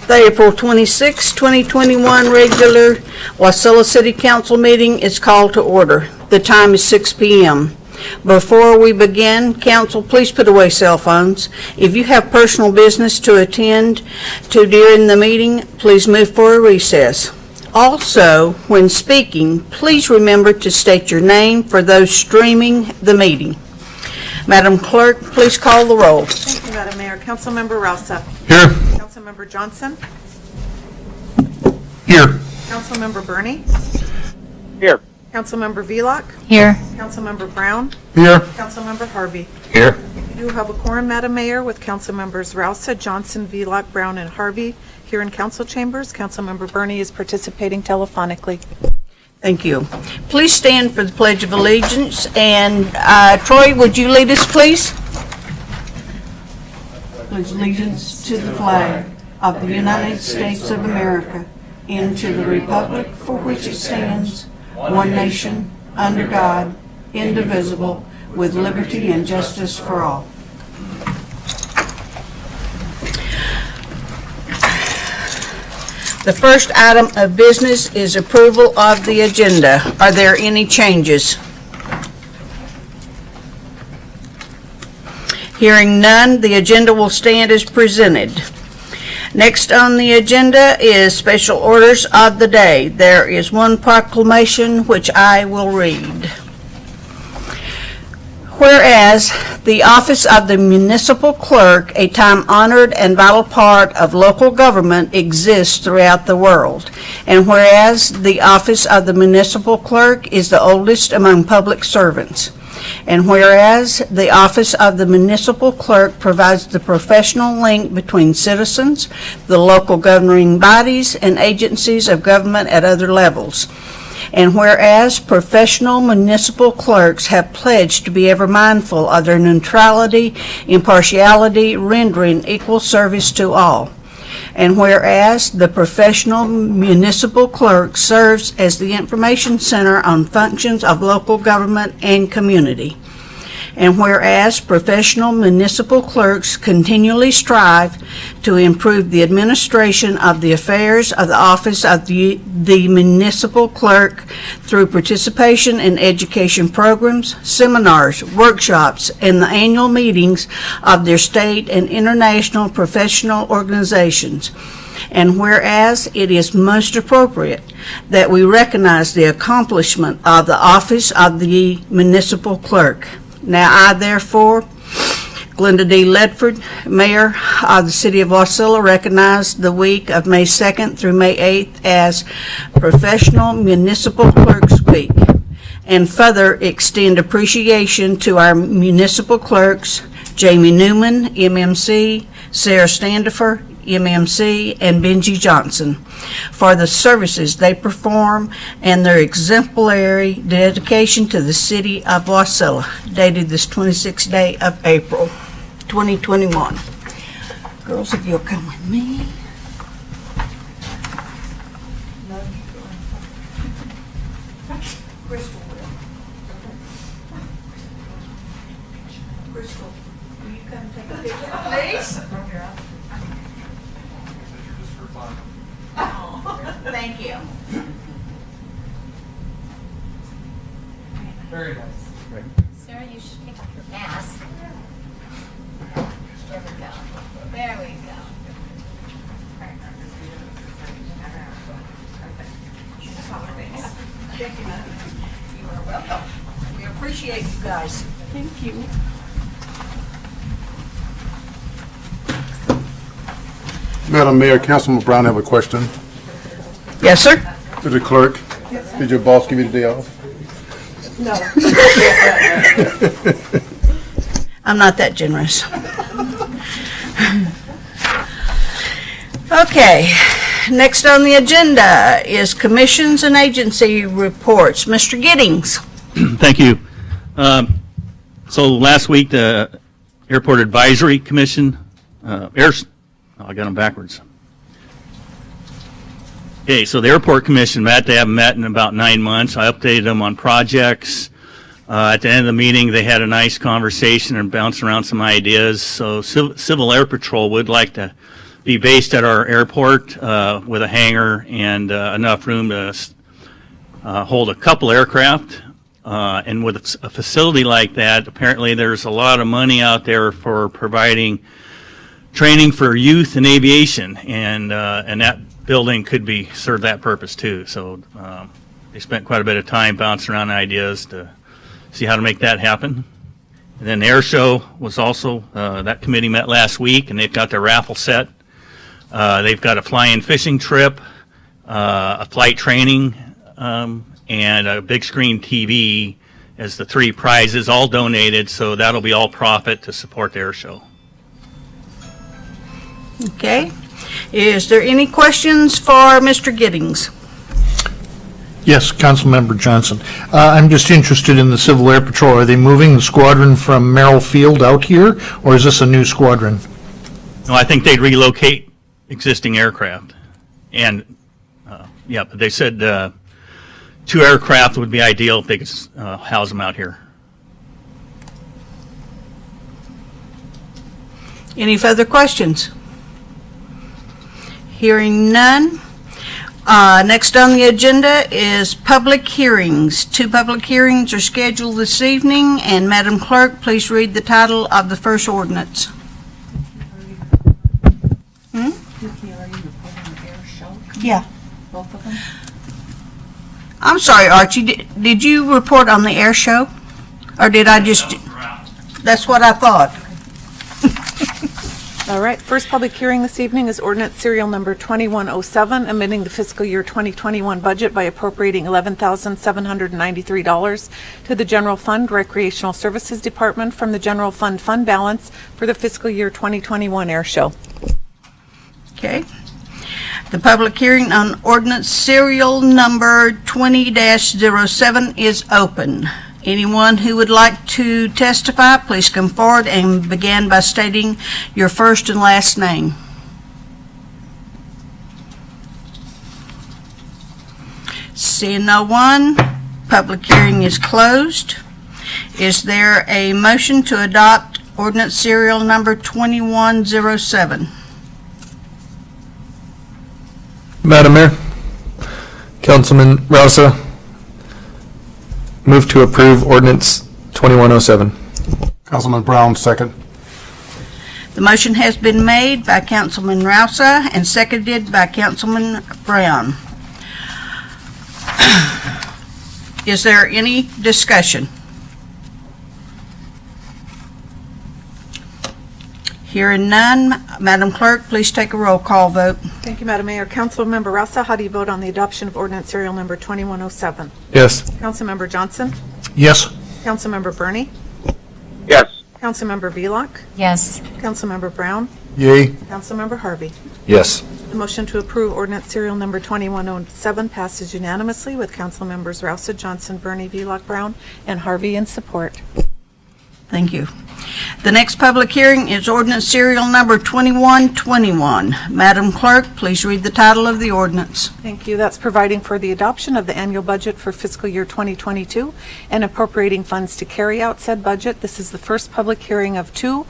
The April 26, 2021 regular Wasilla City Council meeting is called to order. The time is 6 p.m. Before we begin, council, please put away cell phones. If you have personal business to attend to during the meeting, please move for a recess. Also, when speaking, please remember to state your name for those streaming the meeting. Madam Clerk, please call the roll. Thank you, Madam Mayor. Councilmember Rousseau. Here. Councilmember Johnson. Here. Councilmember Burney. Here. Councilmember Velock. Here. Councilmember Brown. Here. Councilmember Harvey. Here. You have a quorum, Madam Mayor, with Councilmembers Rousseau, Johnson, Velock, Brown, and Harvey here in council chambers. Councilmember Burney is participating telephonically. Thank you. Please stand for the Pledge of Allegiance. And Troy, would you lead us, please? Pledge allegiance to the flag of the United States of America and to the republic for which it stands, one nation, under God, indivisible, with liberty and justice for all. The first item of business is approval of the agenda. Are there any changes? Hearing none, the agenda will stand as presented. Next on the agenda is special orders of the day. There is one proclamation which I will read. Whereas the office of the Municipal Clerk, a time-honored and vital part of local government, exists throughout the world. And whereas the office of the Municipal Clerk is the oldest among public servants. And whereas the office of the Municipal Clerk provides the professional link between citizens, the local governing bodies, and agencies of government at other levels. And whereas professional municipal clerks have pledged to be ever mindful of their neutrality, impartiality, rendering equal service to all. And whereas the professional municipal clerk serves as the information center on functions of local government and community. And whereas professional municipal clerks continually strive to improve the administration of the affairs of the office of the municipal clerk through participation in education programs, seminars, workshops, and the annual meetings of their state and international professional organizations. And whereas it is most appropriate that we recognize the accomplishment of the office of the municipal clerk. Now I, therefore, Glenda D. Ledford, Mayor of the City of Wasilla, recognize the week of May 2nd through May 8th as Professional Municipal Clerks Week, and further extend appreciation to our municipal clerks, Jamie Newman, MMC, Sarah Standifer, MMC, and Benji Johnson, for the services they perform and their exemplary dedication to the City of Wasilla, dated this 26th day of April, 2021. Girls, if you'll come with me. Crystal, will you come take a picture, please? Thank you. Very nice. Sarah, you should take off your mask. There we go. There we go. Thank you, Madam. You are welcome. We appreciate you guys. Thank you. Madam Mayor, Councilman Brown, I have a question. Yes, sir. To the clerk, did your boss give you the day off? No. I'm not that generous. Okay. Next on the agenda is commissions and agency reports. Mr. Giddings. Thank you. So last week, the Airport Advisory Commission, I got them backwards. Okay, so the Airport Commission met. They haven't met in about 9 months. I updated them on projects. At the end of the meeting, they had a nice conversation and bounced around some ideas. So Civil Air Patrol would like to be based at our airport with a hangar and enough room to hold a couple aircraft. And with a facility like that, apparently there's a lot of money out there for providing training for youth in aviation, and that building could be serve that purpose too. So they spent quite a bit of time bouncing around ideas to see how to make that happen. And then the Airshow was also, that committee met last week, and they've got their raffle set. They've got a fly-in fishing trip, a flight training, and a big screen TV as the 3 prizes, all donated, so that'll be all profit to support the Airshow. Okay. Is there any questions for Mr. Giddings? Yes, Councilmember Johnson. I'm just interested in the Civil Air Patrol. Are they moving the squadron from Merrill Field out here, or is this a new squadron? No, I think they'd relocate existing aircraft. And, yeah, but they said 2 aircraft would be ideal if they could house them out here. Any further questions? Hearing none. Next on the agenda is public hearings. 2 public hearings are scheduled this evening, and Madam Clerk, please read the title of the first ordinance. Yeah. Both of them? I'm sorry, Archie, did you report on the air show? Or did I just, that's what I thought. All right, first public hearing this evening is ordinance serial number 2107, amending the fiscal year 2021 budget by appropriating $11,793 to the General Fund Recreational Services Department from the General Fund fund balance for the fiscal year 2021 air show. Okay. The public hearing on ordinance serial number 20-07 is open. Anyone who would like to testify, please come forward and begin by stating your first and last name. Seeing no one, public hearing is closed. Is there a motion to adopt ordinance serial number 2107? Madam Mayor, Councilman Rausa, move to approve ordinance 2107. Councilman Brown, second. The motion has been made by Councilman Rausa and seconded by Councilman Brown. Is there any discussion? Hearing none, Madam Clerk, please take a roll call vote. Thank you, Madam Mayor. Councilmember Rausa, how do you vote on the adoption of ordinance serial number 2107? Yes. Councilmember Johnson? Yes. Councilmember Burney? Yes. Councilmember Velock? Yes. Councilmember Brown? Yay. Councilmember Harvey? Yes. The motion to approve ordinance serial number 2107 passes unanimously with Councilmembers Rausa, Johnson, Burney, Velock, Brown, and Harvey in support. Thank you. The next public hearing is ordinance serial number 2121. Madam Clerk, please read the title of the ordinance. Thank you. That's providing for the adoption of the annual budget for fiscal year 2022 and appropriating funds to carry out said budget. This is the first public hearing of 2.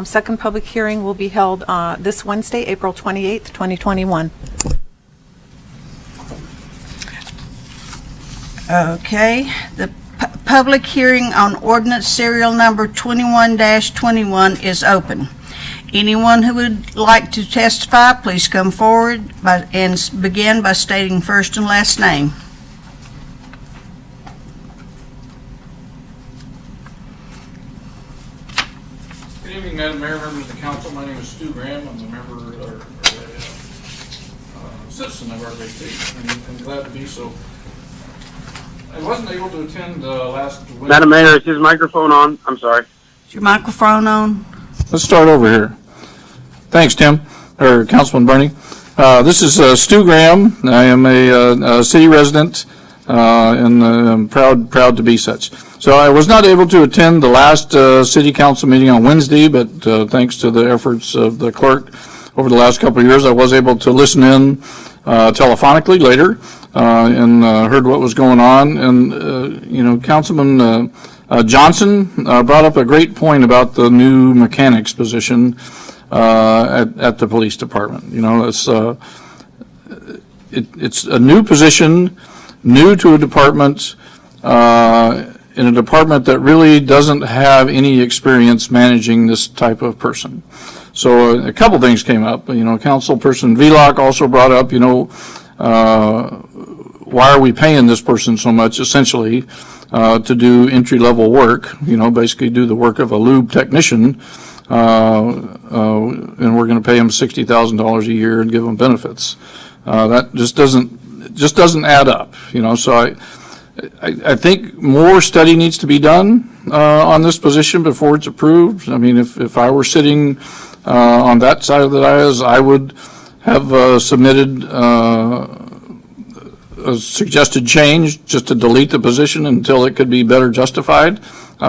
Second public hearing will be held this Wednesday, April 28th, 2021. Okay. The public hearing on ordinance serial number 21-21 is open. Anyone who would like to testify, please come forward and begin by stating first and last name. Good evening, Madam Mayor, members of the council. My name is Stu Graham. I'm a member or citizen of our great state, and I'm glad to be so. I wasn't able to attend last Wednesday. Madam Mayor, is his microphone on? I'm sorry. Is your microphone on? Let's start over here. Thanks, Tim, or Councilman Burney. This is Stu Graham. I am a city resident, and I'm proud to be such. So I was not able to attend the last city council meeting on Wednesday, but thanks to the efforts of the clerk over the last couple of years, I was able to listen in telephonically later and heard what was going on. And, Councilman Johnson brought up a great point about the new mechanics position. at the police department. You know, it's a new position, new to a department, in a department that really doesn't have any experience managing this type of person. So a couple things came up. You know, Councilperson Vlock also brought up, you know, why are we paying this person so much, essentially, to do entry-level work, you know, basically do the work of a lube technician, and we're going to pay him $60,000 a year and give him benefits. That just doesn't add up, you know. So I think more study needs to be done on this position before it's approved. I mean, if I were sitting on that side of the dais, I would have submitted a suggested change just to delete the position until it could be better justified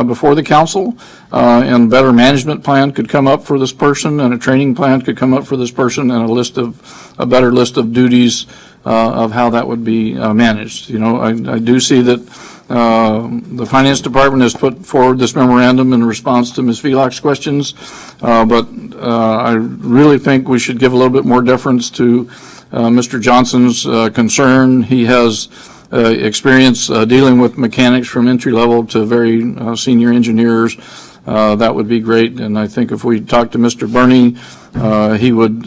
before the council, and a better management plan could come up for this person, and a training plan could come up for this person, and a better list of duties of how that would be managed. You know, I do see that the finance department has put forward this memorandum in response to Ms. Vlock's questions, but I really think we should give a little bit more deference to Mr. Johnson's concern. He has experience dealing with mechanics from entry level to very senior engineers. That would be great, and I think if we talk to Mr. Burney, he would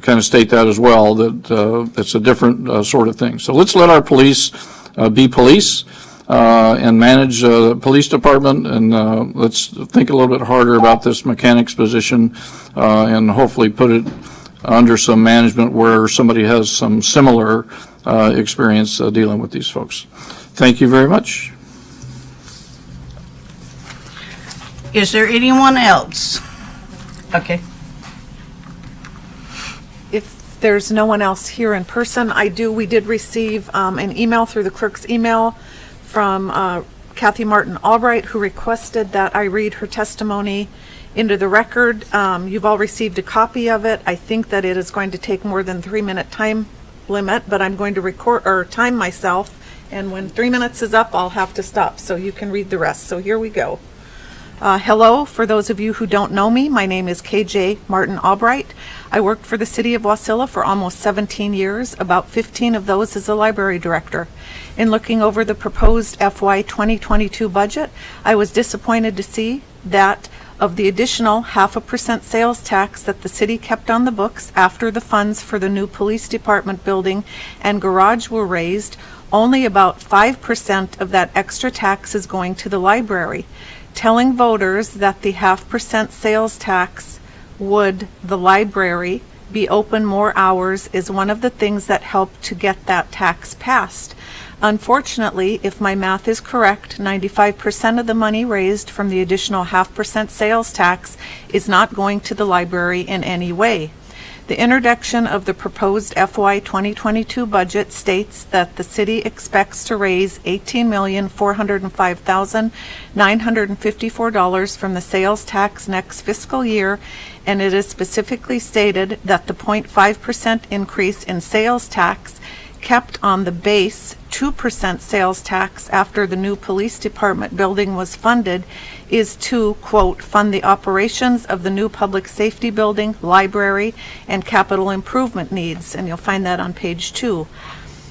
kind of state that as well, that it's a different sort of thing. So let's let our police be police and manage the police department, and let's think a little bit harder about this mechanics position and hopefully put it under some management where somebody has some similar experience dealing with these folks. Thank you very much. Is there anyone else? Okay. If there's no one else here in person, we did receive an email through the clerk's email from Kathy Martin Albright, who requested that I read her testimony into the record. You've all received a copy of it. I think that it is going to take more than 3-minute time limit, but I'm going to record or time myself, and when 3 minutes is up, I'll have to stop so you can read the rest. So here we go. Hello, for those of you who don't know me, my name is KJ Martin Albright. I worked for the City of Wasilla for almost 17 years, about 15 of those as a library director. In looking over the proposed FY 2022 budget, I was disappointed to see that of the additional 0.5% sales tax that the city kept on the books after the funds for the new police department building and garage were raised, only about 5% of that extra tax is going to the library. Telling voters that the 0.5% sales tax would the library be open more hours is one of the things that helped to get that tax passed. Unfortunately, if my math is correct, 95% of the money raised from the additional 0.5% sales tax is not going to the library in any way. The introduction of the proposed FY 2022 budget states that the city expects to raise $18,405,954 from the sales tax next fiscal year, and it is specifically stated that the 0.5% increase in sales tax kept on the base 2% sales tax after the new police department building was funded is to, quote, fund the operations of the new public safety building, library, and capital improvement needs. And you'll find that on page 2.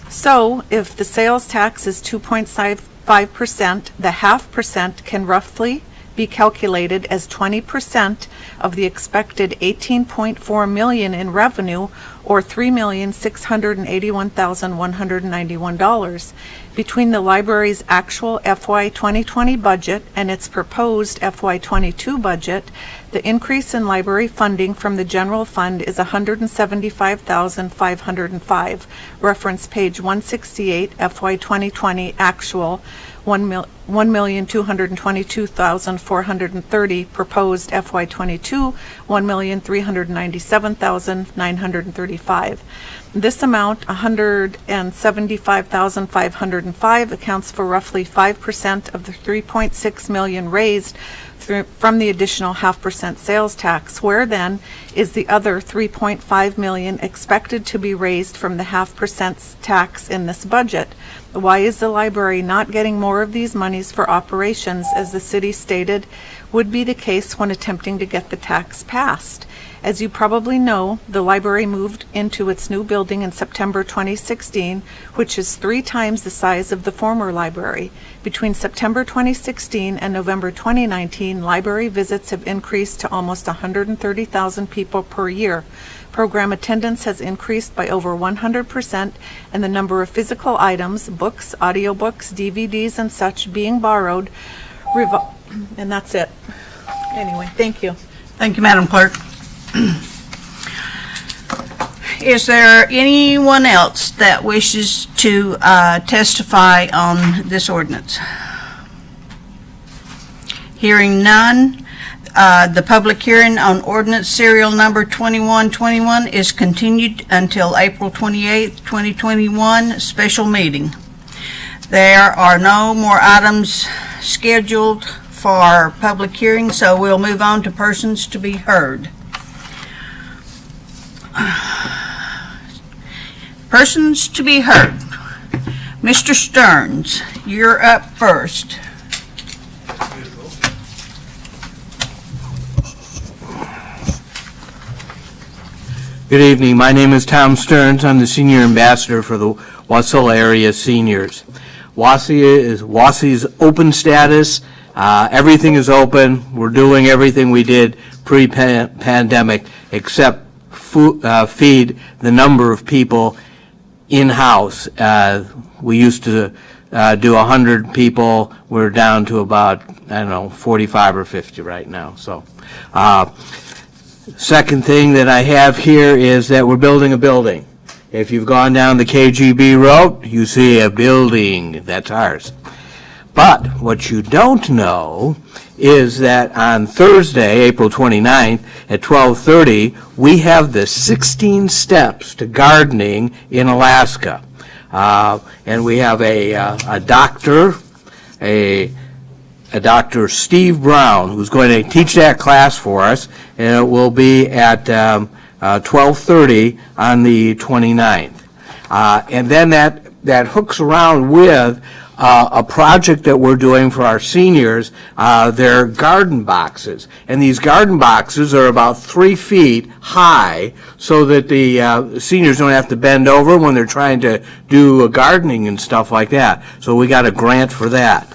So if the sales tax is 2.5%, the 0.5% can roughly be calculated as 20% of the expected $18.4 million in revenue, or $3,681,191. Between the library's actual FY 2020 budget and its proposed FY 22 budget, the increase in library funding from the general fund is $175,505. Reference page 168, FY 2020 actual, $1,222,430, proposed FY 22, $1,397,935. This amount, $175,505, accounts for roughly 5% of the $3.6 million raised from the additional 0.5% sales tax. Where then is the other $3.5 million expected to be raised from the 0.5% tax in this budget? Why is the library not getting more of these monies monies for operations, as the city stated would be the case when attempting to get the tax passed. As you probably know, the library moved into its new building in September 2016, which is 3 times the size of the former library. Between September 2016 and November 2019, library visits have increased to almost 130,000 people per year. Program attendance has increased by over 100%, and the number of physical items, books, audiobooks, DVDs, and such being borrowed, and that's it. Anyway, thank you. Thank you, Madam Clerk. Is there anyone else that wishes to testify on this ordinance? Hearing none, the public hearing on ordinance serial number 2121 is continued until April 28th, 2021, special meeting. There are no more items scheduled for public hearing, so we'll move on to persons to be heard. Persons to be heard. Mr. Stearns, you're up first. Good evening. My name is Tom Stearns. I'm the Senior Ambassador for the Wasilla area seniors. WASI's open status. Everything is open. We're doing everything we did pre-pandemic except feed the number of people in-house. We used to do 100 people. We're down to about, 45 or 50 right now. So, second thing that I have here is that we're building a building. If you've gone down the KGB road, you see a building. That's ours. But what you don't know is that on Thursday, April 29th at 12:30, we have the 16 steps to gardening in Alaska. And we have a doctor, a Dr. Steve Brown, who's going to teach that class for us, and it will be at 12:30 on the 29th. And then that hooks around with a project that we're doing for our seniors. They're garden boxes, and these garden boxes are about 3 feet high so that the seniors don't have to bend over when they're trying to do gardening and stuff like that. So we got a grant for that.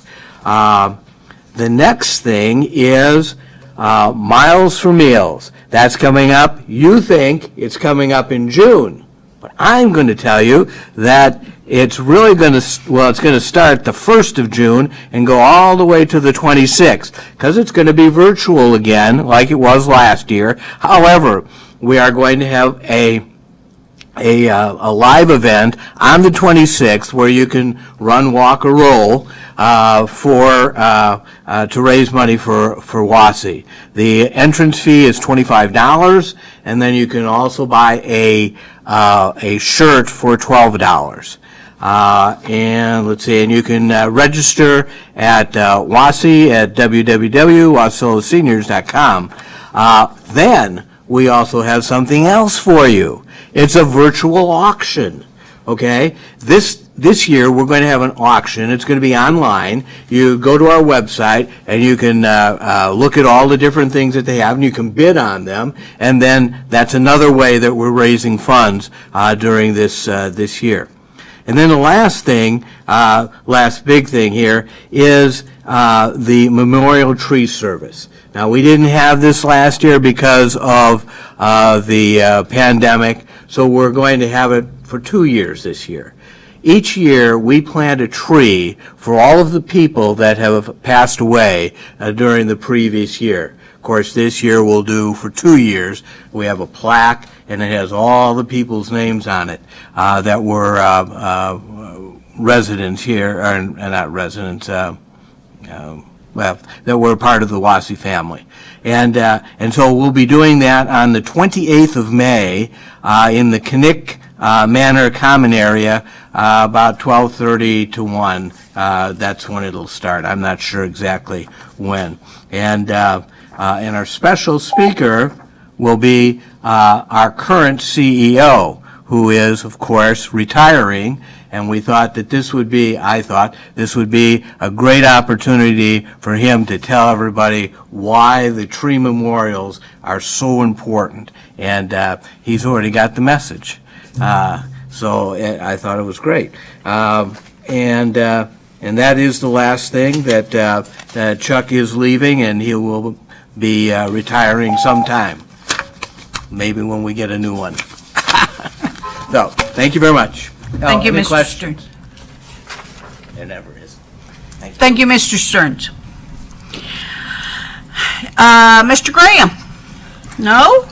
The next thing is Miles for Meals. That's coming up. You think it's coming up in June, but I'm going to tell you that it's really going to, it's going to start the 1st of June and go all the way to the 26th, because it's going to be virtual again, like it was last year. However, we are going to have a live event on the 26th where you can run, walk, or roll to raise money for WASI. The entrance fee is $25, and then you can also buy a shirt for $12. And let's see, and you can register at WASI at www.wasillaceniors.com. Then we also have something else for you. It's a virtual auction. Okay, this year we're going to have an auction. It's going to be online. You go to our website and you can look at all the different things that they have, and you can bid on them. And then that's another way that we're raising funds during this year. And then the last big thing here is the memorial tree service. Now, we didn't have this last year because of the pandemic, so we're going to have it for 2 years this year. Each year, we plant a tree for all of the people that have passed away during the previous year. Of course, this year we'll do for 2 years. We have a plaque, and it has all the people's names on it that were residents here, or not residents, that were part of the WASI family. And so we'll be doing that on the 28th of May in the Kinnick Manor Common area, about 12:30 to 1. That's when it'll start. I'm not sure exactly when. And our special speaker will be our current CEO, who is, of course, retiring, and we thought that I thought this would be a great opportunity for him to tell everybody why the tree memorials are so important. And he's already got the message. So I thought it was great. And that is the last thing, that Chuck is leaving, and he will be retiring sometime, maybe when we get a new one. So, thank you very much. Thank you, Any Mr. questions? Stearns. There never is. Thank you, Mr. Stearns. Mr. Graham? No?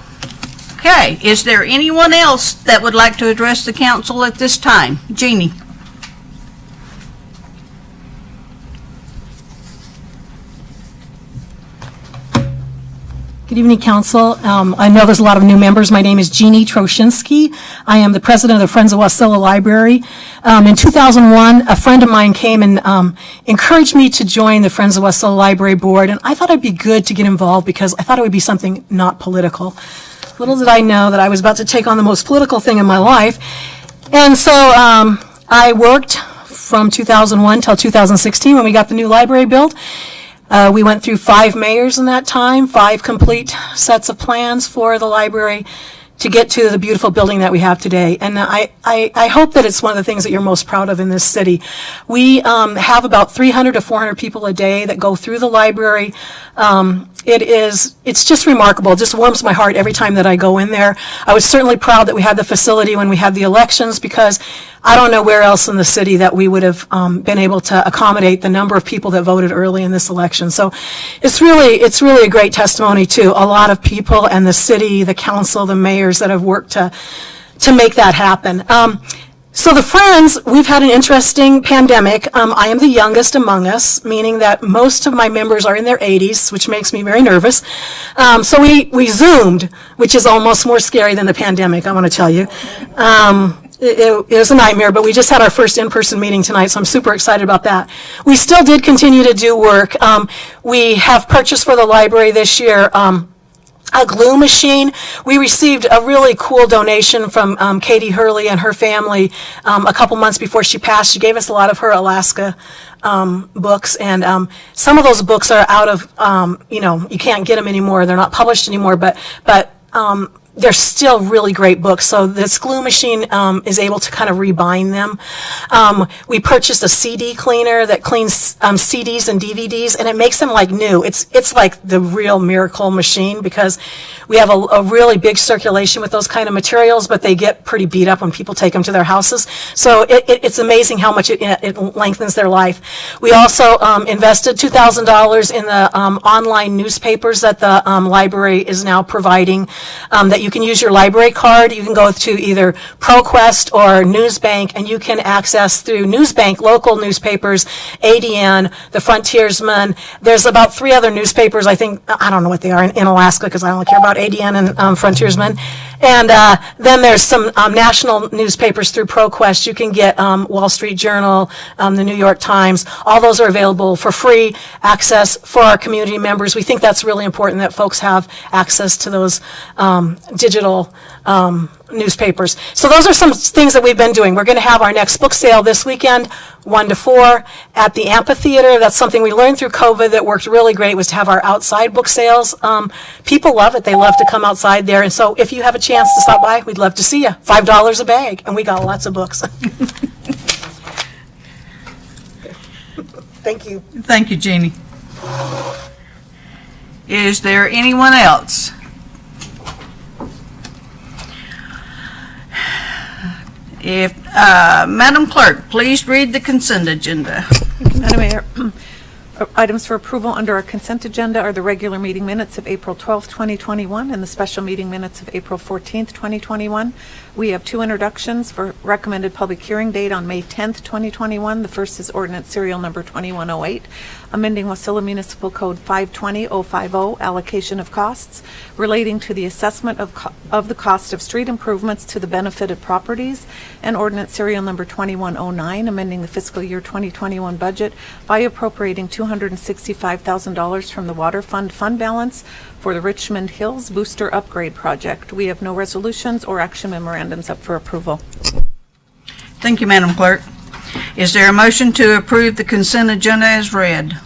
Okay, is there anyone else that would like to address the council at this time? Jeannie? Good evening, Council. I know there's a lot of new members. My name is Jeannie Troshinsky. I am the president of the Friends of Wasilla Library. In 2001, a friend of mine came and encouraged me to join the Friends of Wasilla Library Board, and I thought it'd be good to get involved because I thought it would be something not political. Little did I know that I was about to take on the most political thing in my life. And so I worked from 2001 till 2016 when we got the new library built. We went through 5 mayors in that time, 5 complete sets of plans for the library to get to the beautiful building that we have today. And I hope that it's one of the things that you're most proud of in this city. We have about 300 to 400 people a day that go through the library. It's just remarkable. It just warms my heart every time that I go in there. I was certainly proud that we had the facility when we had the elections, because I don't know where else in the city that we would have been able to accommodate the number of people that voted early in this election. So it's really a great testimony to a lot of people and the city, the council, the mayors that have worked to make that happen. So the Friends, we've had an interesting pandemic. I am the youngest among us, meaning that most of my members are in their 80s, which makes me very nervous. So we Zoomed, which is almost more scary than the pandemic, I want to tell you. It was a nightmare, but we just had our first in-person meeting tonight, so I'm super excited about that. We still did continue to do work. We have purchased for the library this year a glue machine. We received a really cool donation from Katie Hurley and her family a couple months before she passed. She gave us a lot of her Alaska books, and some of those books are out of, you can't get them anymore. They're not published anymore, but they're still really great books. So this glue machine is able to kind of rebind them. We purchased a CD cleaner that cleans CDs and DVDs, and it makes them like new. It's like the real miracle machine, because we have a really big circulation with those kind of materials, but they get pretty beat up when people take them to their houses. So it's amazing how much it lengthens their life. We also invested $2,000 in the online newspapers that the library is now providing, that you can use your library card. You can go to either ProQuest or Newsbank, and you can access through Newsbank local newspapers, ADN, The Frontiersman. There's about 3 other newspapers, I think, I don't know what they are in Alaska, because I only care about ADN and Frontiersman. And then there's some national newspapers through ProQuest. You can get Wall Street Journal, the New York Times. All those are available for free access for our community members. We think that's really important, that folks have access to those digital newspapers. So those are some things that we've been doing. We're going to have our next book sale this weekend, 1 to 4, at the amphitheater. That's something we learned through COVID that worked really great, was to have our outside book sales. People love it. They love to come outside there. And so if you have a chance to stop by, we'd love to see you. $5 a bag, and we got lots of books. Thank you. Thank you, Jeannie. Is there anyone else? If, Madam Clerk, please read the consent agenda. Madam Mayor, items for approval under our consent agenda are the regular meeting minutes of April 12th, 2021, and the special meeting minutes of April 14th, 2021. We have 2 introductions for recommended public hearing date on May 10th, 2021. The first is ordinance serial number 2108, amending Wasilla Municipal Code 520-050, allocation of costs, relating to the assessment of the cost of street improvements to the benefited properties, and ordinance serial number 2109, amending the fiscal year 2021 budget by appropriating $265,000 from the Water Fund balance for the Richmond Hills Booster Upgrade Project. We have no resolutions or action memorandums up for approval. Thank you, Madam Clerk. Is there a motion to approve the consent agenda as read?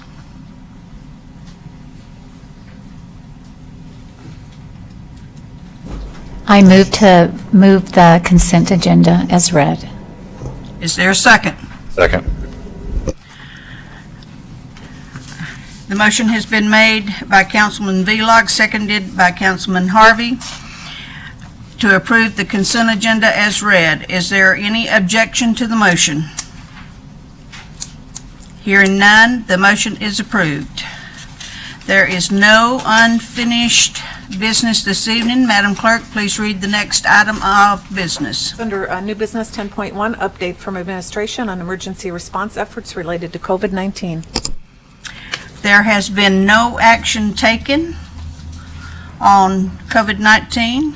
I move the consent agenda as read. Is there a second? Second. The motion has been made by Councilman Vlog, seconded by Councilman Harvey, to approve the consent agenda as read. Is there any objection to the motion? Hearing none, the motion is approved. There is no unfinished business this evening. Madam Clerk, please read the next item of business. Under new business 10.1, update from administration on emergency response efforts related to COVID-19. There has been no action taken on COVID-19.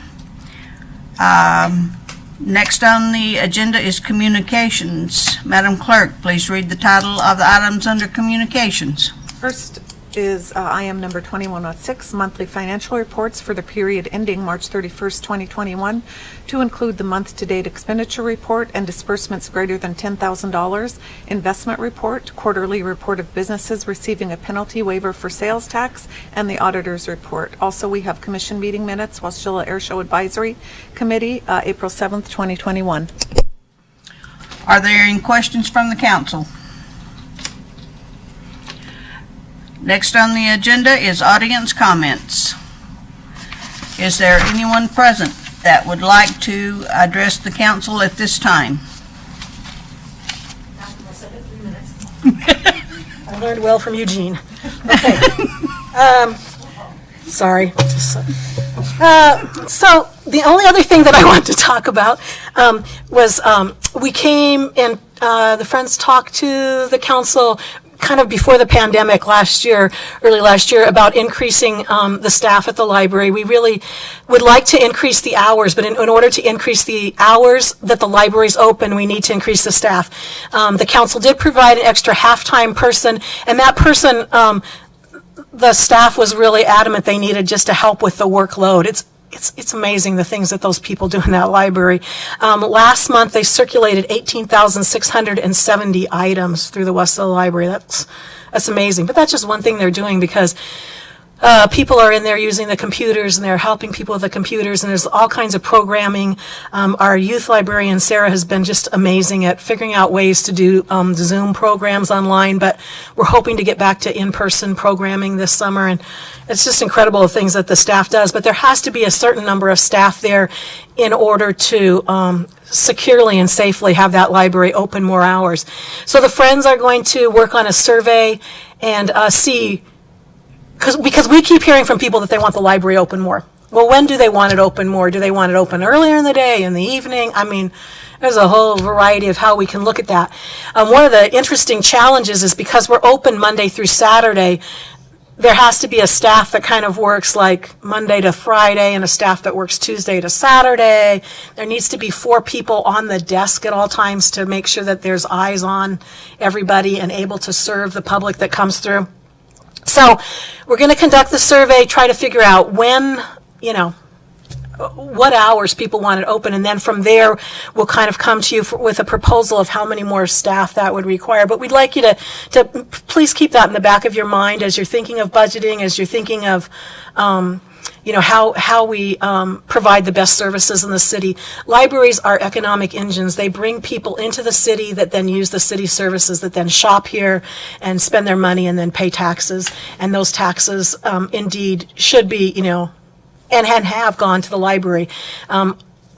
Next on the agenda is communications. Madam Clerk, please read the title of the items under communications. First is IM number 2106, monthly financial reports for the period ending March 31st, 2021, to include the month-to-date expenditure report and disbursements greater than $10,000, investment report, quarterly report of businesses receiving a penalty waiver for sales tax, and the auditor's report. Also, we have commission meeting minutes, Wasilla Airshow Advisory Committee, April 7th, 2021. Are there any questions from the council? Next on the agenda is audience comments. Is there anyone present that would like to address the council at this time? I learned well from Eugene. Okay. Sorry. So the only other thing that I wanted to talk about was we came and the Friends talked to the council kind of before the pandemic early last year, about increasing the staff at the library. We really would like to increase the hours, but in order to increase the hours that the library's open, we need to increase the staff. The council did provide an extra half-time person, and that person, the staff was really adamant they needed just to help with the workload. It's amazing the things that those people do in that library. Last month, they circulated 18,670 items through the Wasilla Library. That's amazing. But that's just one thing they're doing, because people are in there using the computers, and they're helping people with the computers, and there's all kinds of programming. Our youth librarian, Sarah, has been just amazing at figuring out ways to do Zoom programs online, but we're hoping to get back to in-person programming this summer, and it's just incredible the things that the staff does. But there has to be a certain number of staff there in order to securely and safely have that library open more hours. So the Friends are going to work on a survey and see, because we keep hearing from people that they want the library open more. Well, when do they want it open more? Do they want it open earlier in the day, in the evening? I mean, there's a whole variety of how we can look at that. One of the interesting challenges is, because we're open Monday through Saturday, there has to be a staff that kind of works like Monday to Friday and a staff that works Tuesday to Saturday. There needs to be 4 people on the desk at all times to make sure that there's eyes on everybody and able to serve the public that comes through. So we're going to conduct the survey, try to figure out when, what hours people want it open, and then from there we'll kind of come to you with a proposal of how many more staff that would require. But we'd like you to please keep that in the back of your mind as you're thinking of budgeting, as you're thinking of how we provide the best services in the city. Libraries are economic engines. They bring people into the city that then use the city services, that then shop here and spend their money and then pay taxes. And those taxes indeed should be, and have gone to the library.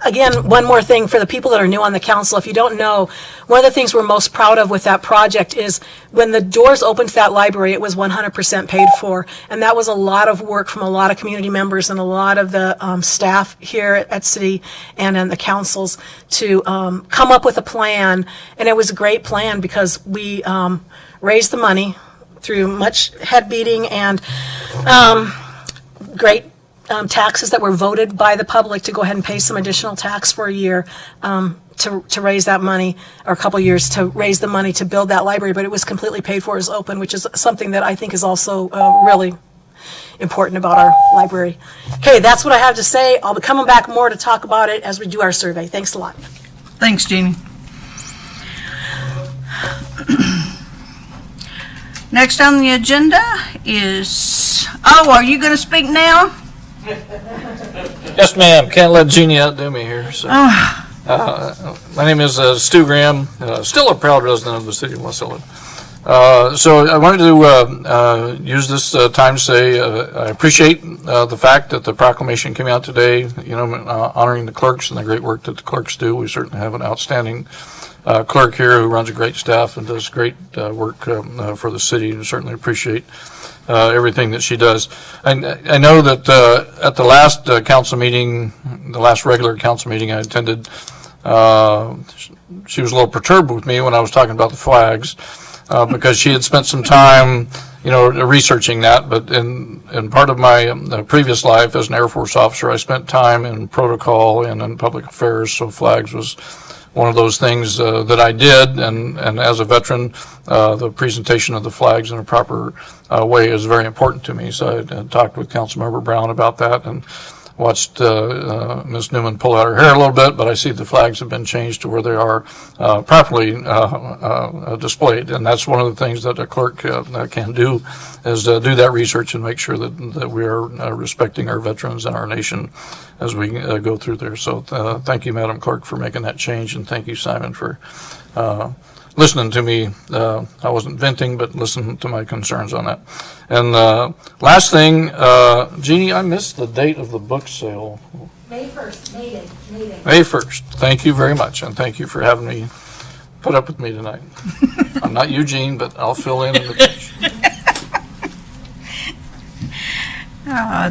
Again, one more thing for the people that are new on the council. If you don't know, one of the things we're most proud of with that project is when the doors opened to that library, it was 100% paid for. And that was a lot of work from a lot of community members and a lot of the staff here at City and in the councils to come up with a plan. And it was a great plan, because we raised the money through much head beating and great taxes that were voted by the public to go ahead and pay some additional tax for a year to raise that money, or a couple years to raise the money to build that library. But it was completely paid for as open, which is something that I think is also really important about our library. Okay, that's what I have to say. I'll be coming back more to talk about it as we do our survey. Thanks a lot. Thanks, Jeannie. Next on the agenda is, oh, are you going to speak now? Yes, ma'am. Can't let Jeannie outdo me here. So. My name is Stu Graham, still a proud resident of the city of Wasilla. So I wanted to use this time to say I appreciate the fact that the proclamation came out today, honoring the clerks and the great work that the clerks do. We certainly have an outstanding clerk here who runs a great staff and does great work for the city, and certainly appreciate everything that she does. I know that at the last council meeting, the last regular council meeting I attended, she was a little perturbed with me when I was talking about the flags, because she had spent some time, researching that. But in part of my previous life as an Air Force officer, I spent time in protocol and in public affairs, so flags was one of those things that I did, and as a veteran, the presentation of the flags in a proper way is very important to me. So I talked with Councilmember Brown about that and watched Ms. Newman pull out her hair a little bit, but I see the flags have been changed to where they are properly displayed, and that's one of the things that a clerk can do, is do that research and make sure that we are respecting our veterans and our nation as we go through there. So thank you, Madam Clerk, for making that change, and thank you, Simon, for listening to me. I wasn't venting, but listening to my concerns on that. And last thing, Jeannie, I missed the date of the book sale. May 1st, meeting. May 1st. Thank you very much, and thank you for having me put up with me tonight. I'm not Eugene, but I'll fill in the pinch.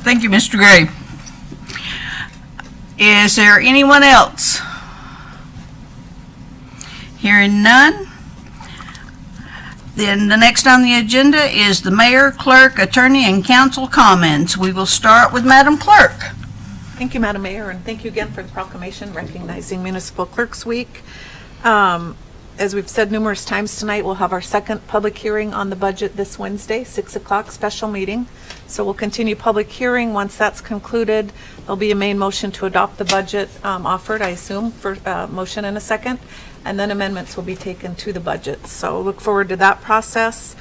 Thank you, Mr. Gray. Is there anyone else? Hearing none. Then the next on the agenda is the mayor, clerk, attorney, and council comments. We will start with Madam Clerk. Thank you, Madam Mayor, and thank you again for the proclamation recognizing Municipal Clerks Week. As we've said numerous times tonight, we'll have our second public hearing on the budget this Wednesday, 6 o'clock, special meeting. So we'll continue public hearing. Once that's concluded, there'll be a main motion to adopt the budget offered, I assume, for motion and a second, and then amendments will be taken to the budget. So look forward to that process.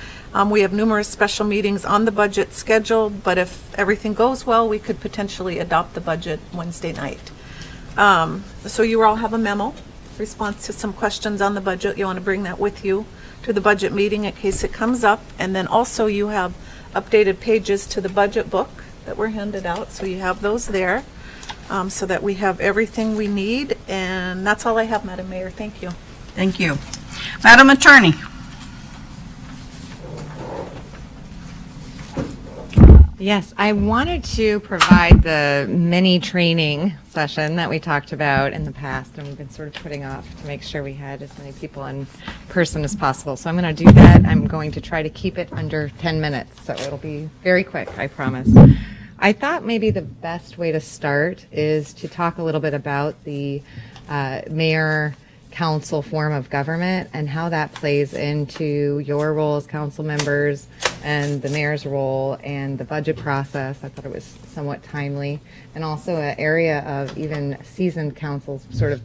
We have numerous special meetings on the budget scheduled, but if everything goes well, we could potentially adopt the budget Wednesday night. So you all have a memo, response to some questions on the budget. You want to bring that with you to the budget meeting in case it comes up. And then also you have updated pages to the budget book that were handed out, so you have those there, so that we have everything we need. And that's all I have, Madam Mayor. Thank you. Thank you. Madam Attorney. Yes, I wanted to provide the mini training session that we talked about in the past, and we've been sort of putting off to make sure we had as many people in person as possible. So I'm going to do that. I'm going to try to keep it under 10 minutes, so it'll be very quick, I promise. I thought maybe the best way to start is to talk a little bit about the mayor council form of government and how that plays into your role as council members and the mayor's role and the budget process. I thought it was somewhat timely, and also an area of even seasoned councils sort of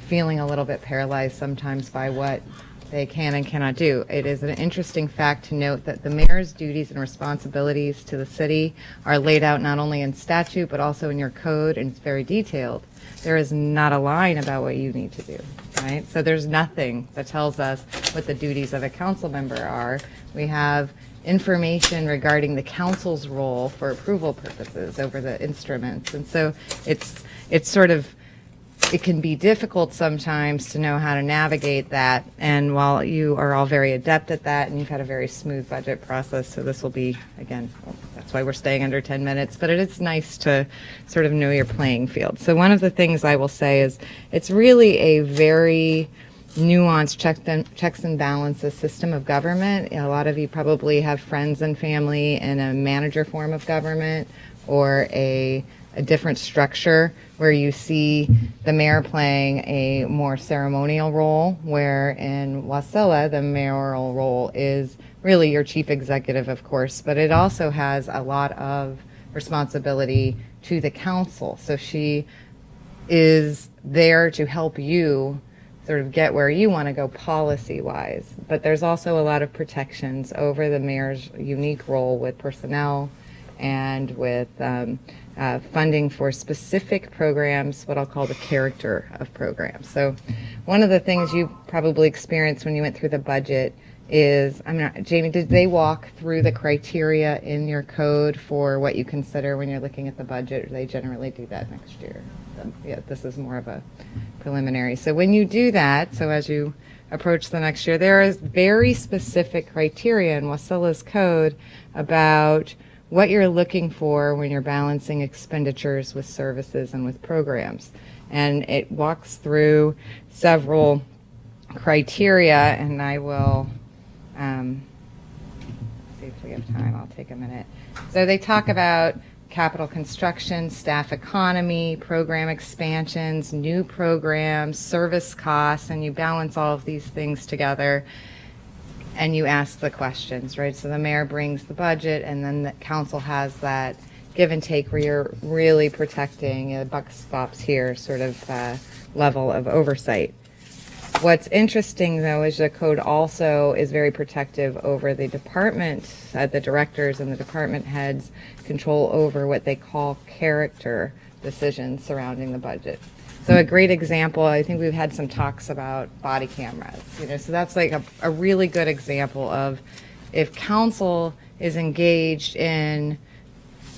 feeling a little bit paralyzed sometimes by what they can and cannot do. It is an interesting fact to note that the mayor's duties and responsibilities to the city are laid out not only in statute but also in your code, and it's very detailed. There is not a line about what you need to do, right? So there's nothing that tells us what the duties of a council member are. We have information regarding the council's role for approval purposes over the instruments, and so it's sort of, it can be difficult sometimes to know how to navigate that. And while you are all very adept at that, and you've had a very smooth budget process, so this will be, again, that's why we're staying under 10 minutes, but it is nice to sort of know your playing field. So one of the things I will say is it's really a very nuanced checks and balances system of government. A lot of you probably have friends and family in a manager form of government or a different structure where you see the mayor playing a more ceremonial role, where in Wasilla the mayoral role is really your chief executive, of course, but it also has a lot of responsibility to the council. So she is there to help you sort of get where you want to go policy-wise. But there's also a lot of protections over the mayor's unique role with personnel and with funding for specific programs, what I'll call the character of programs. So one of the things you probably experienced when you went through the budget is, Jamie, did they walk through the criteria in your code for what you consider when you're looking at the budget, or they generally do that next year? Yeah, this is more of a preliminary. So when you do that, so as you approach the next year, there is very specific criteria in Wasilla's code about what you're looking for when you're balancing expenditures with services and with programs. And it walks through several criteria, and I will see if we have time. I'll take a minute. So they talk about capital construction, staff economy, program expansions, new programs, service costs, and you balance all of these things together and you ask the questions, right? So the mayor brings the budget, and then the council has that give and take where you're really protecting, the buck stops here sort of level of oversight. What's interesting, though, is the code also is very protective over the department, the directors and the department heads control over what they call character decisions surrounding the budget. So a great example, I think we've had some talks about body cameras, so that's like a really good example of if council is engaged in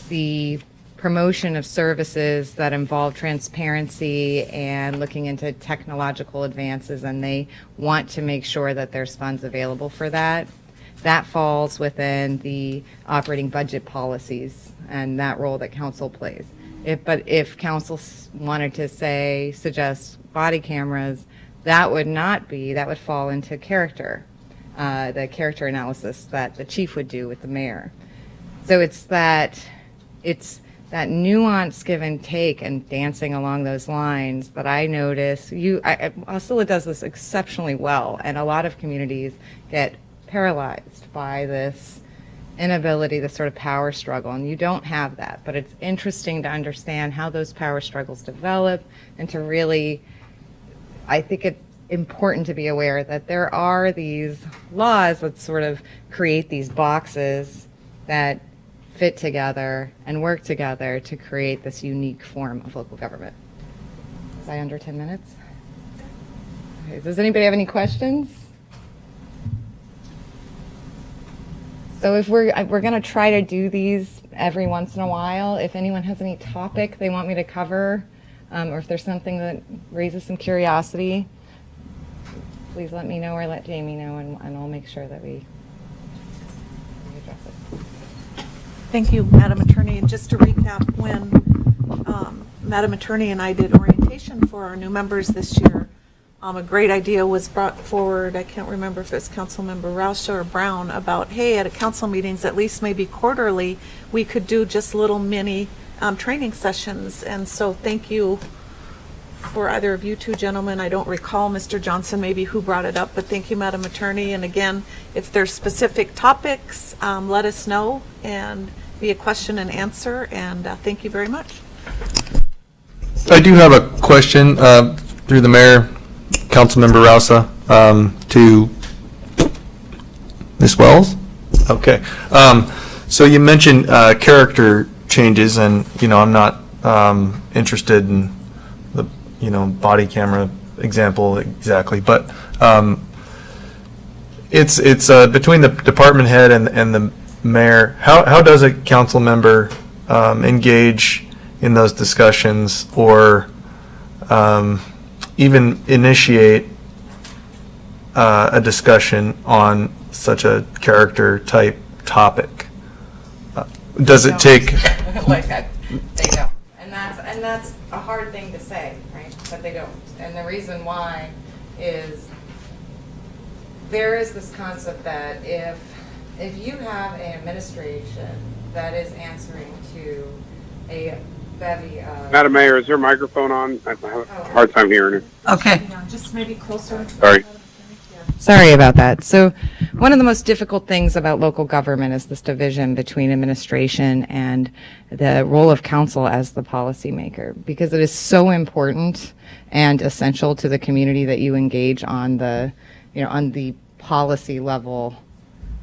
the promotion of services that involve transparency and looking into technological advances, and they want to make sure that there's funds available for that. That falls within the operating budget policies and that role that council plays. But if council wanted to suggest body cameras, that would fall into character, the character analysis that the chief would do with the mayor. So it's that nuance give and take and dancing along those lines that I notice. Wasilla does this exceptionally well, and a lot of communities get paralyzed by this inability, this sort of power struggle, and you don't have that. But it's interesting to understand how those power struggles develop, and to really, I think it's important to be aware that there are these laws that sort of create these boxes that fit together and work together to create this unique form of local government. Was I under 10 minutes? Okay, does anybody have any questions? So if we're going to try to do these every once in a while, if anyone has any topic they want me to cover, or if there's something that raises some curiosity, please let me know or let Jamie know, and I'll make sure that we address it. Thank you, Madam Attorney. And just to recap, when Madam Attorney and I did orientation for our new members this year, a great idea was brought forward. I can't remember if it's Councilmember Rouse or Brown about, hey, at a council meetings, at least maybe quarterly, we could do just little mini training sessions. And so thank you for either of you two gentlemen. I don't recall, Mr. Johnson, maybe who brought it up, but thank you, Madam Attorney. And again, if there's specific topics, let us know and be a question and answer. And thank you very much. I do have a question through the mayor, Councilmember Rausa, to Ms. Wells. Okay. So you mentioned character changes, and I'm not interested in the body camera example exactly, but it's between the department head and the mayor. How does a council member engage in those discussions, or even initiate a discussion on such a character type topic? Does it take? Like that, they don't, and that's a hard thing to say, right? But they don't, and the reason why is there is this concept that if you have an administration that is answering to a bevy of... Madam Mayor, is her microphone on? I have a hard time hearing her. Okay. Just maybe closer. Sorry. Sorry about that. So one of the most difficult things about local government is this division between administration and the role of council as the policymaker, because it is so important and essential to the community that you engage on the, on the policy level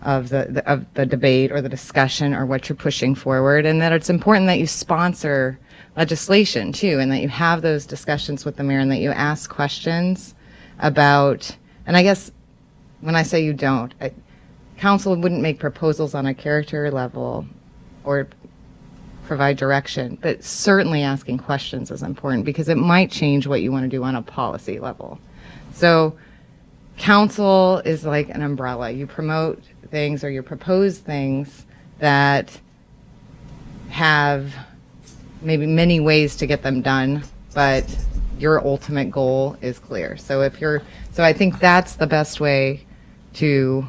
of the debate or the discussion or what you're pushing forward, and that it's important that you sponsor legislation too, and that you have those discussions with the mayor and that you ask questions about, and I guess when I say you don't, council wouldn't make proposals on a character level or provide direction, but certainly asking questions is important because it might change what you want to do on a policy level. So council is like an umbrella. You promote things or you propose things that have maybe many ways to get them done, but your ultimate goal is clear. So I think that's the best way to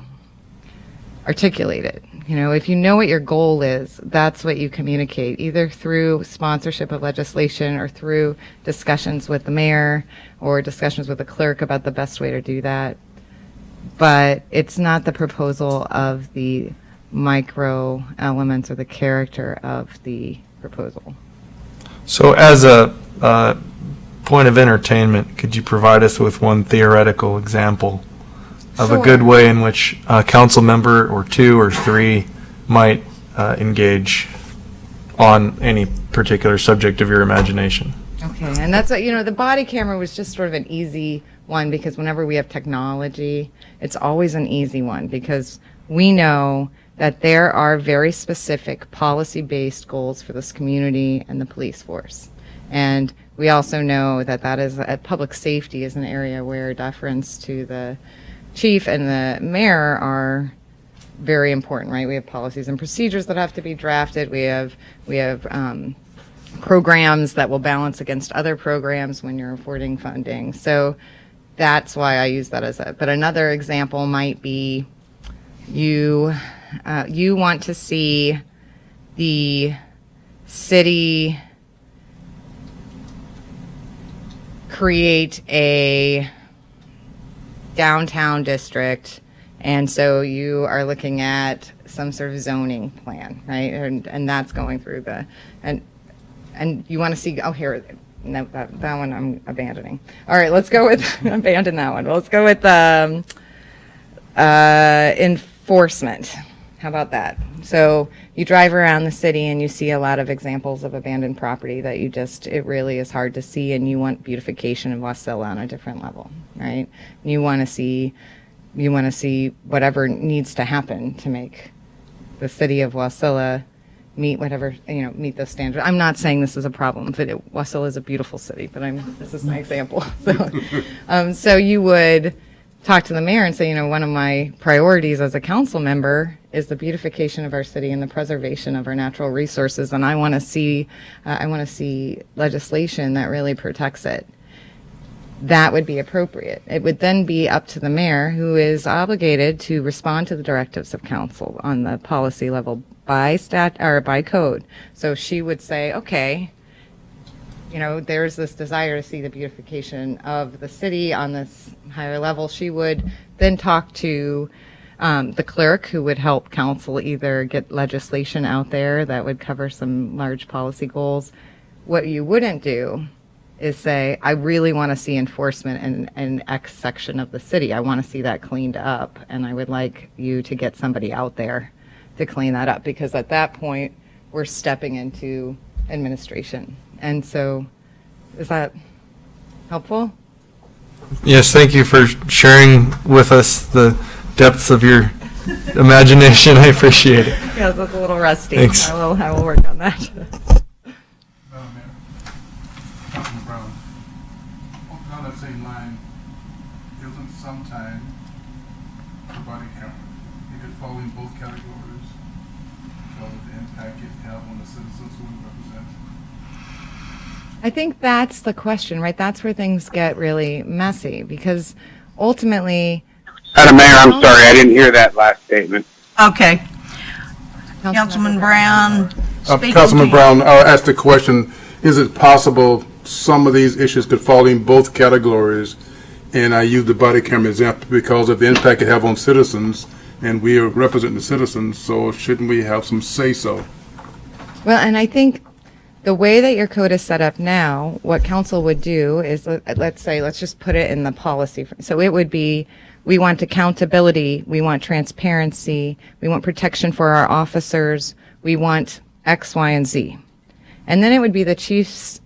articulate it. If you know what your goal is, that's what you communicate, either through sponsorship of legislation or through discussions with the mayor or discussions with the clerk about the best way to do that. But it's not the proposal of the micro elements or the character of the proposal. So as a point of entertainment, could you provide us with one theoretical example of a good way in which a council member or two or three might engage on any particular subject of your imagination? Okay, and that's what, the body camera was just sort of an easy one because whenever we have technology, it's always an easy one because we know that there are very specific policy-based goals for this community and the police force. And we also know that public safety is an area where deference to the chief and the mayor are very important, right? We have policies and procedures that have to be drafted. We have programs that will balance against other programs when you're affording funding. So that's why I use that but another example might be you want to see the city create a downtown district, and so you are looking at some sort of zoning plan, right? And that's going through and you want to see, no, that one I'm abandoning. All right, let's go with, abandon that one. Let's go with enforcement. How about that? So you drive around the city and you see a lot of examples of abandoned property that it really is hard to see, and you want beautification of Wasilla on a different level, right? You want to see whatever needs to happen to make the city of Wasilla meet meet those standards. I'm not saying this is a problem, but Wasilla is a beautiful city, but this is my example. So you would talk to the mayor and say, one of my priorities as a council member is the beautification of our city and the preservation of our natural resources, and I want to see legislation that really protects it. That would be appropriate. It would then be up to the mayor, who is obligated to respond to the directives of council on the policy level by code. So she would say, okay, there's this desire to see the beautification of the city on this higher level. She would then talk to the clerk, who would help council either get legislation out there that would cover some large policy goals. What you wouldn't do is say, I really want to see enforcement in X section of the city. I want to see that cleaned up, and I would like you to get somebody out there to clean that up, because at that point, we're stepping into administration. And so, is that helpful? Yes, thank you for sharing with us the depths of your imagination. I appreciate it. Yes, that's a little rusty. Thanks. I will work on that. Madam Mayor, Councilman Brown, on that same line, isn't sometime the body camera, it could fall in both categories, because of the impact it have on the citizens who we represent? I think that's the question, right? That's where things get really messy, because ultimately... Madam Mayor, I'm sorry, I didn't hear that last statement. Okay. Councilman Brown, speaking Councilman to you. Brown, I'll ask the question, is it possible some of these issues could fall in both categories And I use the body camera example because of the impact it have on citizens, and we are representing the citizens, so shouldn't we have some say-so? Well, and I think the way that your code is set up now, what council would do is, let's just put it in the policy. So it would be, we want accountability, we want transparency, we want protection for our officers, we want X, Y, and Z. And then it would be the chief's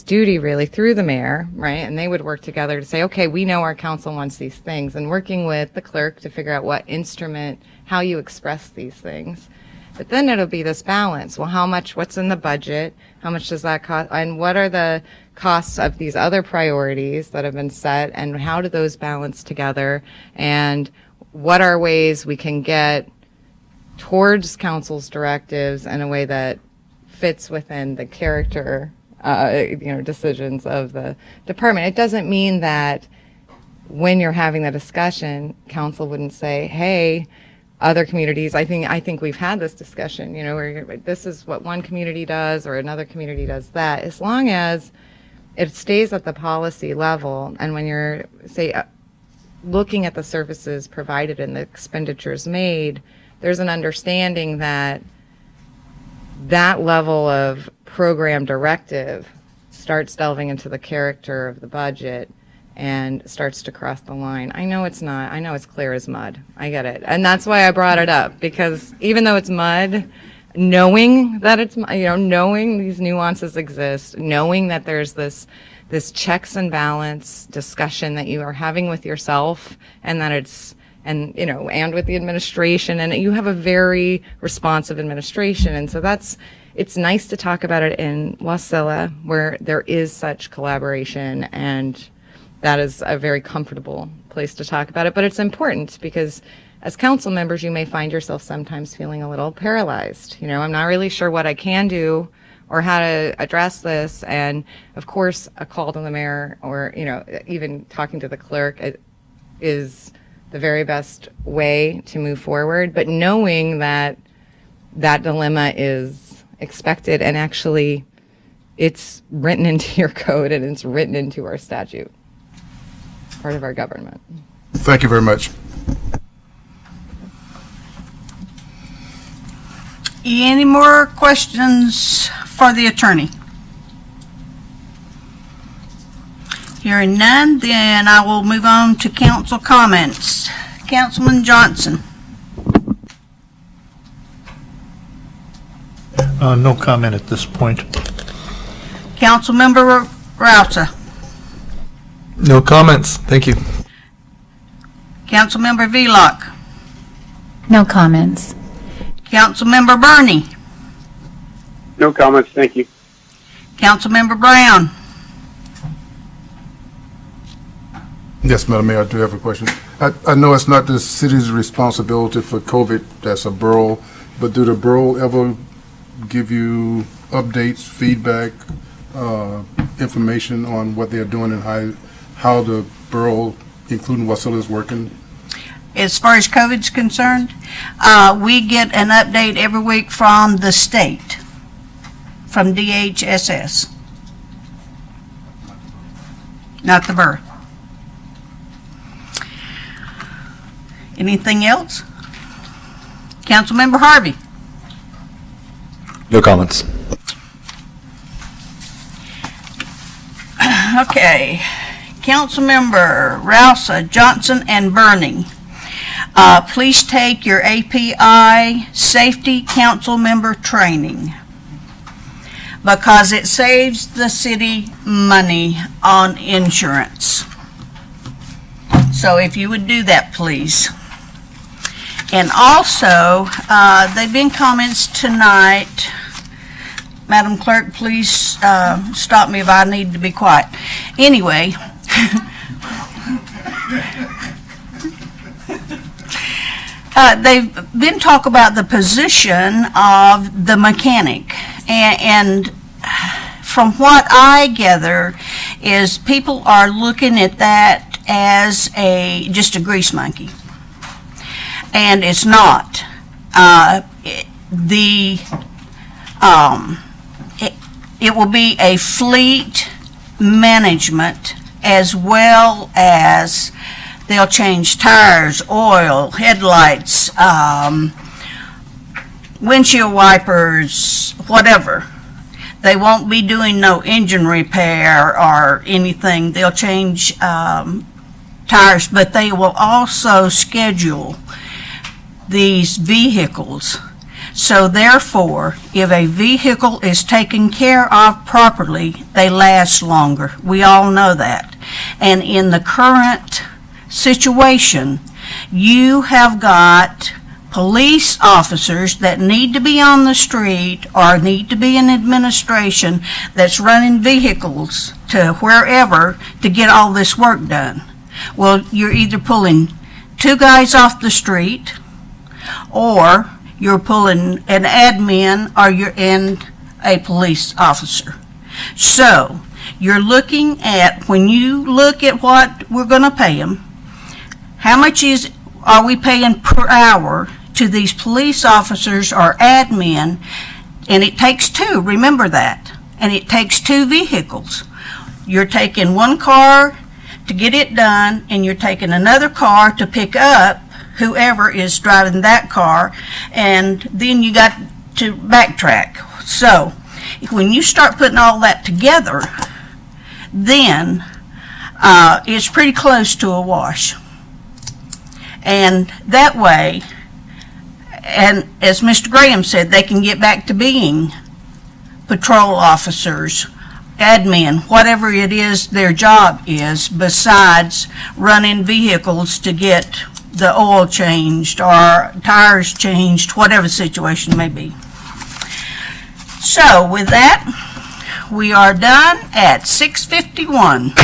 duty really through the mayor, right? And they would work together to say, okay, we know our council wants these things, and working with the clerk to figure out what instrument, how you express these things. But then it'll be this balance. Well, what's in the budget? How much does that cost? And what are the costs of these other priorities that have been set? And how do those balance together? And what are ways we can get towards council's directives in a way that fits within the character, decisions of the department? It doesn't mean that when you're having the discussion, council wouldn't say, hey, other communities, I think we've had this discussion, where this is what one community does or another community does that, as long as it stays at the policy level. And when you're, say, looking at the services provided and the expenditures made, there's an understanding that that level of program directive starts delving into the character of the budget and starts to cross the line. I know it's not. I know it's clear as mud. I get it. And that's why I brought it up, because even though it's mud, knowing that it's, knowing these nuances exist, knowing that there's this checks and balance discussion that you are having with yourself, and that it's, and with the administration, and you have a very responsive administration. And so it's nice to talk about it in Wasilla, where there is such collaboration, and that is a very comfortable place to talk about it. But it's important because as council members, you may find yourself sometimes feeling a little paralyzed. I'm not really sure what I can do or how to address this. And of course, a call to the mayor, or, even talking to the clerk is the very best way to move forward. But knowing that that dilemma is expected, and actually it's written into your code and it's written into our statute, part of our government. Thank you very much. Any more questions for the attorney? Hearing none, then I will move on to council comments. Councilman Johnson. No comment at this point. Councilmember Rousa. No comments. Thank you. Councilmember Velock. No comments. Councilmember Burney. No comments, thank you. Councilmember Brown. Yes, Madam Mayor, I do have a question. I know it's not the city's responsibility for COVID, that's a borough, but do the borough ever give you updates, feedback, information on what they're doing and how the borough, including Wasilla, is working? As far as COVID's concerned, we get an update every week from the state, from DHSS, not the borough. Anything else? Councilmember Harvey. No comments. Okay. Councilmember Rousa, Johnson, and Burning. Please take your API Safety Council Member Training, because it saves the city money on insurance. So if you would do that, please. And also, there've been comments tonight. Madam Clerk, please stop me if I need to be quiet. Anyway, they've been talk about the position of the mechanic, and from what I gather is people are looking at that as just a grease monkey, and it's not. It will be a fleet management as well as they'll change tires, oil, headlights, windshield wipers, whatever. They won't be doing no engine repair or anything. They'll change tires, but they will also schedule these vehicles. So therefore, if a vehicle is taken care of properly, they last longer. We all know that. And in the current situation, you have got police officers that need to be on the street or need to be in administration that's running vehicles to wherever to get all this work done. Well, you're either pulling 2 guys off the street, or you're pulling an admin, or you're in a police officer. So you're looking at, when you look at what we're going to pay them, how much are we paying per hour to these police officers or admin? And it takes 2, remember that. And it takes 2 vehicles. You're taking 1 car to get it done, and you're taking another car to pick up whoever is driving that car, and then you got to backtrack. So when you start putting all that together, then it's pretty close to a wash. And that way, and as Mr. Graham said, they can get back to being patrol officers, admin, whatever it is their job is, besides running vehicles to get the oil changed or tires changed, whatever the situation may be. So with that, we are done at 6:51.